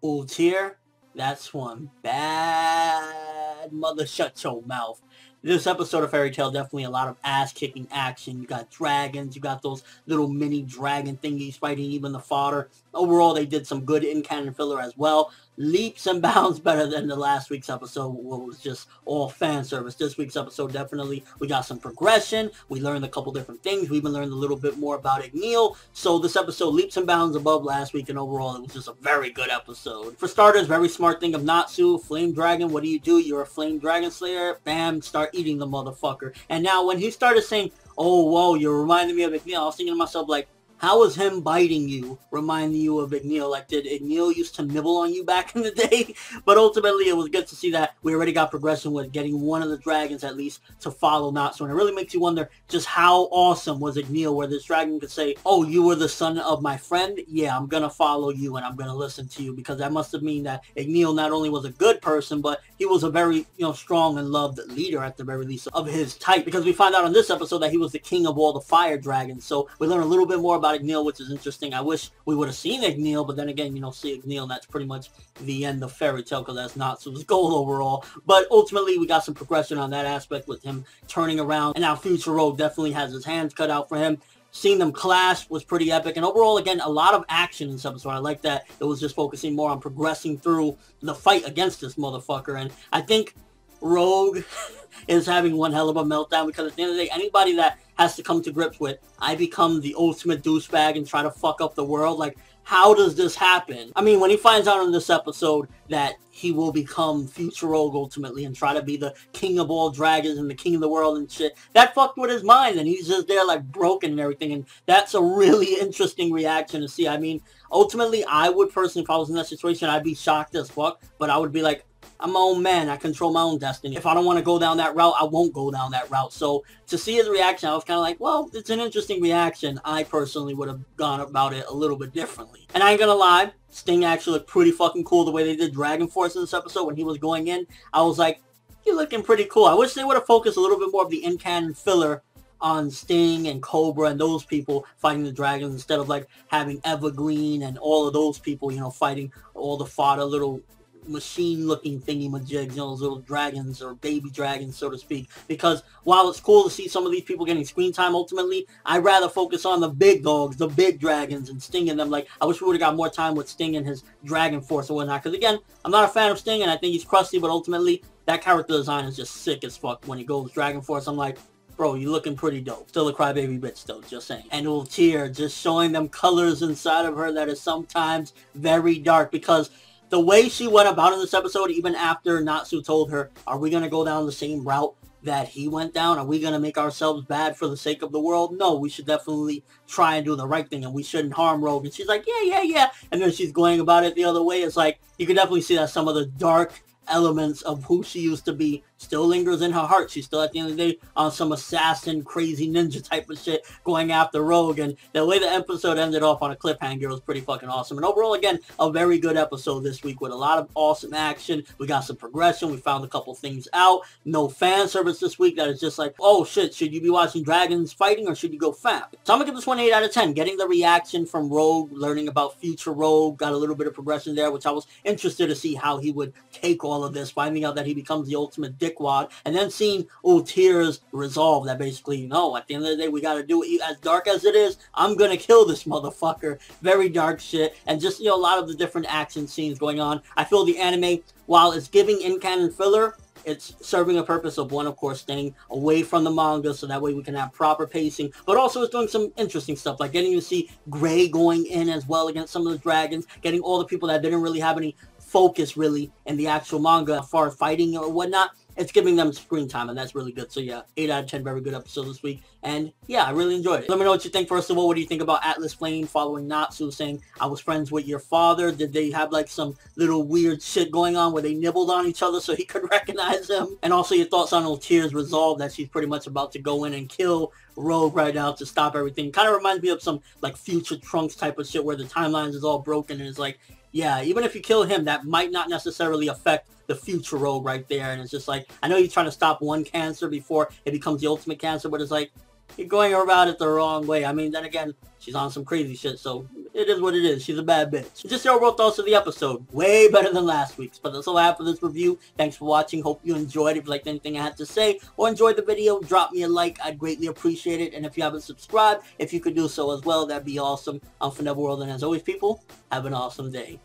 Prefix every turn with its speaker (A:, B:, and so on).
A: Ultir, that's one bad mother shut your mouth. This episode of Fairy Tail, definitely a lot of ass-kicking action. You got dragons, you got those little mini dragon thingies fighting even the fodder. Overall, they did some good in-canon filler as well. Leaps and bounds better than the last week's episode, what was just all fan service. This week's episode, definitely, we got some progression. We learned a couple different things. We even learned a little bit more about Igneel. So this episode leaps and bounds above last week, and overall, it was just a very good episode. For starters, very smart thing of Natsu, Flame Dragon, what do? You're a Flame Dragon Slayer. Bam, start eating the motherfucker. And now, when he started saying, oh, whoa, you're reminding me of Igneel, I was thinking to myself, like, how is him biting you reminding you of Igneel? Like, did Igneel used to nibble on you back in the day? But ultimately, it was good to see that we already got progression with getting one of the dragons, at least, to follow Natsu. And it really makes you wonder just how awesome was Igneel, where this dragon could say, oh, you were the son of my friend? Yeah, I'm going to follow you and I'm going to listen to you. Because that must have mean that Igneel not only was a good person, but he was a very, strong and loved leader, at the very least, of his type. Because we find out in this episode that he was the king of all the fire dragons. So we learn a little bit more about Igneel, which is interesting. I wish we would have seen Igneel, but then again, see Igneel, and that's pretty much the end of Fairy Tail, because that's Natsu's goal overall. But ultimately, we got some progression on that aspect with him turning around, and now Future Rogue definitely has his hands cut out for him. Seeing them clash was pretty epic, and overall, again, a lot of action in this episode. I like that it was just focusing more on progressing through the fight against this motherfucker, and I think Rogue is having one hell of a meltdown, because at the end of the day, anybody that has to come to grips with, I become the ultimate douchebag and try to fuck up the world, like, how does this happen? I mean, when he finds out in this episode that he will become Future Rogue ultimately and try to be the king of all dragons and the king of the world and shit, that fucked with his mind, and he's just there like broken and everything, and that's a really interesting reaction to see. I mean, ultimately, I would personally, if I was in that situation, I'd be shocked as fuck, but I would be like, I'm my own man. I control my own destiny. If I don't want to go down that route, I won't go down that route. So to see his reaction, I was kind of like, well, it's an interesting reaction. I personally would have gone about it a little bit differently. And I ain't gonna lie, Sting actually looked pretty fucking cool the way they did Dragon Force in this episode when he was going in. I was like, you're looking pretty cool. I wish they would have focused a little bit more of the in-canon filler on Sting and Cobra and those people fighting the dragons, instead of like having Evergreen and all of those people, fighting all the fodder little machine-looking thingy-majigs, those little dragons or baby dragons, so to speak. Because while it's cool to see some of these people getting screen time, ultimately, I'd rather focus on the big dogs, the big dragons, and Sting and them. Like, I wish we would have got more time with Sting and his Dragon Force and whatnot. Because again, I'm not a fan of Sting, and I think he's crusty, but ultimately, that character design is just sick as fuck. When he goes Dragon Force, I'm like, bro, you looking pretty dope. Still a crybaby bitch, though, just saying. And Ultir, just showing them colors inside of her that is sometimes very dark, because the way she went about in this episode, even after Natsu told her, are we going to go down the same route that he went down? Are we going to make ourselves bad for the sake of the world? No, we should definitely try and do the right thing, and we shouldn't harm Rogue. And she's like, yeah. And then she's going about it the other way. It's like, you can definitely see that some of the dark elements of who she used to be still lingers in her heart. She's still, at the end of the day, on some assassin, crazy ninja type of shit, going after Rogue. And the way the episode ended off on a cliffhanger was pretty fucking awesome. And overall, again, a very good episode this week with a lot of awesome action. We got some progression. We found a couple things out. No fan service this week that is just like, oh shit, should you be watching dragons fighting or should you go fap? So I'm gonna give this one 8 out of 10. Getting the reaction from Rogue, learning about Future Rogue, got a little bit of progression there, which I was interested to see how he would take all of this, finding out that he becomes the ultimate dickwad, and then seeing Ultir's resolve that basically, no, at the end of the day, we got to do it. As dark as it is, I'm going to kill this motherfucker. Very dark shit. And just, a lot of the different action scenes going on. I feel the anime, while it's giving in-canon filler, it's serving a purpose of, one, of course, staying away from the manga, so that way we can have proper pacing, but also it's doing some interesting stuff, like getting to see Gray going in as well against some of the dragons, getting all the people that didn't really have any focus, really, in the actual manga as far as fighting or whatnot. It's giving them screen time, and that's really good. So yeah, 8 out of 10, very good episode this week. And yeah, I really enjoyed it. Let me know what you think. First of all, what do you think about Atlas Flame following Natsu, saying, I was friends with your father? Did they have like some little weird shit going on where they nibbled on each other so he could recognize him? And also your thoughts on Ultir's resolve that she's pretty much about to go in and kill Rogue right now to stop everything. Kind of reminds me of some like Future Trunks type of shit where the timelines is all broken, and it's like, yeah, even if you kill him, that might not necessarily affect the Future Rogue right there. And it's just like, I know you're trying to stop one cancer before it becomes the ultimate cancer, but it's like, you're going about it the wrong way. I mean, then again, she's on some crazy shit, so it is what it is. She's a bad bitch. Just the overall thoughts of the episode. Way better than last week's. But that's all I have for this review. Thanks for watching. Hope you enjoyed. If you liked anything I had to say or enjoyed the video, drop me a like. I'd greatly appreciate it. And if you haven't subscribed, if you could do so as well, that'd be awesome. I'm Funeverworld, and as always, people, have an awesome day.